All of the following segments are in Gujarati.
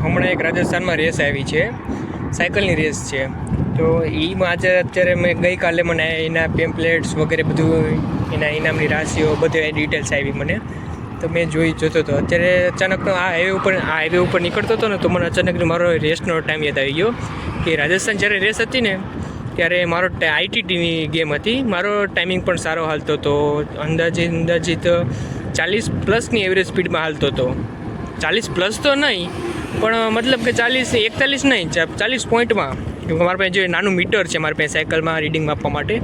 હમણાં એક રાજસ્થાનમાં રેસ આવી છે, સાયકલની રેસ છે. તો એમાં અત્યારે મેં ગઈકાલે મને એના પેમ્પલેટ્સ વગેરે બધું, એના ઇનામની રાશિઓ બધી ડિટેલ્સ આવી મને. તો મેં જોતો હતો. અત્યારે અચાનકનો આ હાઈવે ઉપર નીકળતો હતો ને, તો મને અચાનક મારો રેસનો ટાઈમ યાદ આવી ગયો કે રાજસ્થાન જ્યારે રેસ હતી ને ત્યારે મારો આઈટીટીની ગેમ હતી. મારો ટાઈમિંગ પણ સારો હાલતો હતો, અંદાજિત 40+ એવરેજ સ્પીડમાં હાલતો હતો. 40+ તો નહીં, પણ મતલબ કે 41 નહીં, 40 પોઈન્ટમાં. કેમકે મારા પાસે જે નાનું મીટર છે મારી પાસે સાયકલમાં રીડિંગ માપવા માટે,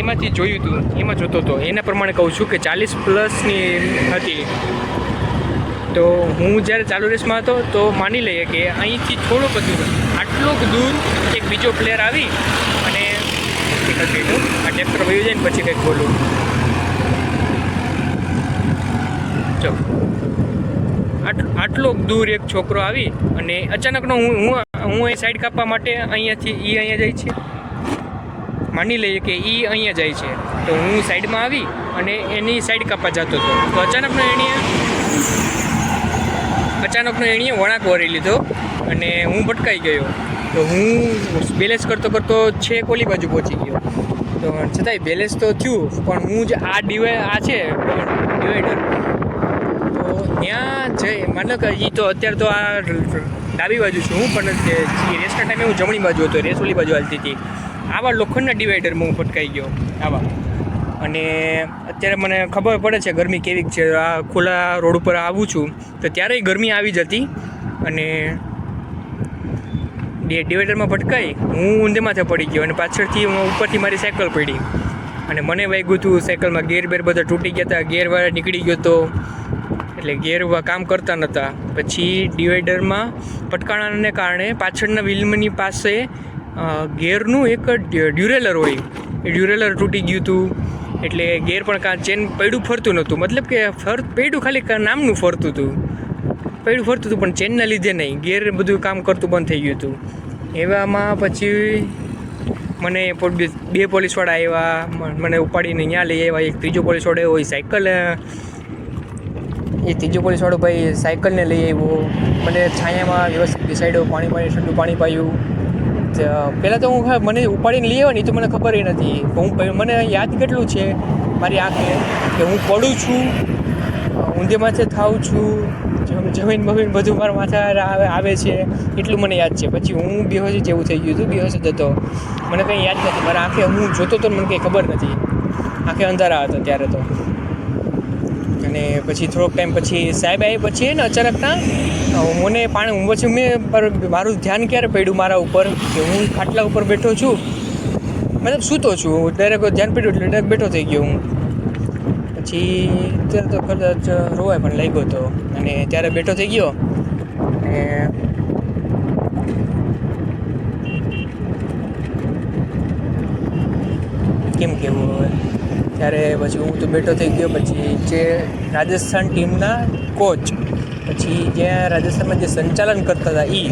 એમાંથી જોયું હતું, એમાં જોતો હતો. એના પ્રમાણે કહું છું કે 40+ની હતી. તો હું જ્યારે ચાલુ રેસમાં હતો તો માની લઈએ કે અહીંથી થોડુંક આટલુંક દૂર એક બીજો પ્લેયર આવી અને આ ટ્રેક્ટર વયું જાય ને પછી કંઈક બોલું. ચલો, આટલો દૂર એક છોકરો આવી અને અચાનકનો હું અહીં સાઈડ કાપવા માટે અહીંયા જાય છે. માની લઈએ કે અહીંયા જાય છે, તો હું સાઈડમાં આવી અને એની સાઈડ કાપવા જતો હતો. તો અચાનકનો એણીએ વળાંક વળી લીધો અને હું ભટકાઈ ગયો. તો હું બેલેન્સ કરતો છેક ઓલી બાજુ પહોંચી ગયો. તો છતાંય બેલેન્સ તો થયું, પણ હું જે આ ડિવાઈડર ત્યાં જઈ માનો કે તો અત્યારે તો આ ડાબી બાજુ છું હું, પણ રેસના ટાઈમે હું જમણી બાજુ હતો, રેસ ઓલી બાજુ હાલતી હતી. આવા લોખંડના ડિવાઈડરમાં હું ફટકાઈ ગયો આવા. અને અત્યારે મને ખબર પડે છે ગરમી કેવી છે. આ ખુલ્લા રોડ ઉપર આવું છું તો ત્યારે ગરમી આવી જતી અને ડિવાઈડરમાં ભટકાઈ હું ઊંધેમાંથી પડી ગયો અને પાછળથી ઉપરથી મારી સાયકલ પડી અને મને વાગ્યું હતું. સાયકલમાં ગેર બધા તૂટી ગયા હતા, ગેર નીકળી ગયો હતો, એટલે ગેર કામ કરતા નહોતા. પછી ડિવાઈડરમાં પટકાણાને કારણે પાછળના વ્હીલની પાસે ગેરનું એક ડ્યુરેલર હોય, એ ડ્યુરેલર તૂટી ગયું હતું. એટલે ગેર પણ ચેન પૈડું ફરતું નહોતું, મતલબ કે પૈડું ખાલી નામનું ફરતું હતું, પણ ચેનના લીધે નહીં, ગેર બધું કામ કરતું બંધ થઈ ગયું હતું. એવામાં પછી મને 2 પોલીસવાળા આવ્યા, મને ઉપાડીને અહીંયા લઈ આવ્યા. એક ત્રીજો પોલીસવાળો આવ્યો, એ ત્રીજો પોલીસવાળો ભાઈ સાયકલને લઈ આવ્યો. મને છાયામાં વ્યવસ્થિત બેસાડ્યો, ઠંડુ પાણી પાયું. પહેલાં તો મને ઉપાડીને લઈ આવ્યો ને, તો મને ખબર નથી. મને યાદ કેટલું છે મારી આંખે કે હું પડું છું, ઊંધેમાંથી થાઉં છું, જમીન બધું મારા માથા આવે છે, એટલું મને યાદ છે. પછી હું બેહોશ જેવું થઈ ગયું હતું, બેહોશ જ હતો, મને કંઈ યાદ નથી. મારા આંખે હું જોતો તો મને કંઈ ખબર નથી, આંખે અંધારા હતા ત્યારે તો. અને પછી થોડોક ટાઈમ પછી સાહેબ આવી, પછી ને અચાનકના મને પાણી મેં મારું ધ્યાન ક્યારે પડ્યું મારા ઉપર કે હું ખાટલા ઉપર બેઠો છું, મતલબ સૂતો છું, ડાયરેક્ટ ધ્યાન પડ્યું એટલે ડાયરેક્ટ બેઠો થઈ ગયો હું. પછી ત્યારે તો કદાચ રોવાય પણ લાગ્યો હતો અને ત્યારે બેઠો થઈ ગયો. અને કેમ કહેવું હવે, ત્યારે પછી હું તો બેઠો થઈ ગયો. પછી જે રાજસ્થાન ટીમના કોચ, પછી જ્યાં રાજસ્થાનમાં જે સંચાલન કરતા હતા એ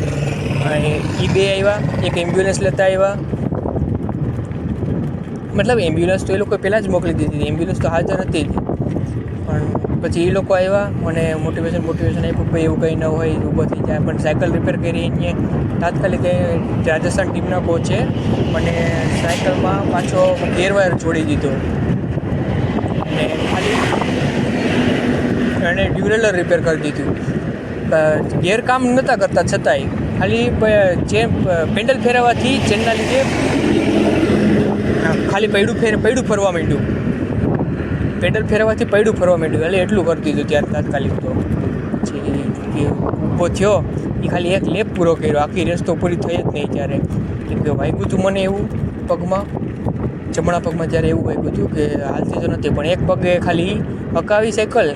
2 આવ્યા, એક એમ્બ્યુલન્સ લેતા આવ્યા. મતલબ એમ્બ્યુલન્સ તો એ લોકો પહેલાં જ મોકલી દીધી, એમ્બ્યુલન્સ તો હાજર હતી જ, પણ પછી એ લોકો આવ્યા, મને મોટિવેશન આપ્યું કે એવું કંઈ ન હોય, ઊભો થઈ જાય. પણ સાયકલ રિપેર કરી અહીંયા તાત્કાલિક રાજસ્થાન ટીમના કોચે મને સાયકલમાં પાછો ગેરવાયર જોડી દીધો અને ખાલી ડ્યુરેલર રિપેર કરી દીધું. ગેર કામ નહોતા કરતા છતાંય ખાલી પેન્ડલ ફેરવવાથી ચેનના લીધે ખાલી પૈડું ફરવા માંડ્યું, પેડલ ફેરવવાથી પૈડું ફરવા માંડ્યું, એટલે એટલું કરી દીધું ત્યારે તાત્કાલિક. તો પછી ઊભો થયો, એ ખાલી એક લેપ પૂરો કર્યો, આખી રેસ તો પૂરી થઈ જ નહીં. ત્યારે કેમ કે વાગ્યું હતું મને એવું પગમાં, જમણા પગમાં જ્યારે એવું વાગ્યું હતું કે હાલતી તો નથી, પણ એક પગે ખાલી હકાવી સાયકલ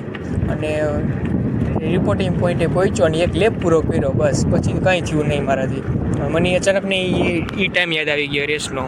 અને રિપોર્ટિંગ પોઈન્ટે પહોંચ્યો અને એક લેપ પૂરો કર્યો, બસ. પછી કાંઈ થયું નહીં મારાથી. મને અચાનક ને એ ટાઈમ યાદ આવી ગયો રેસનો.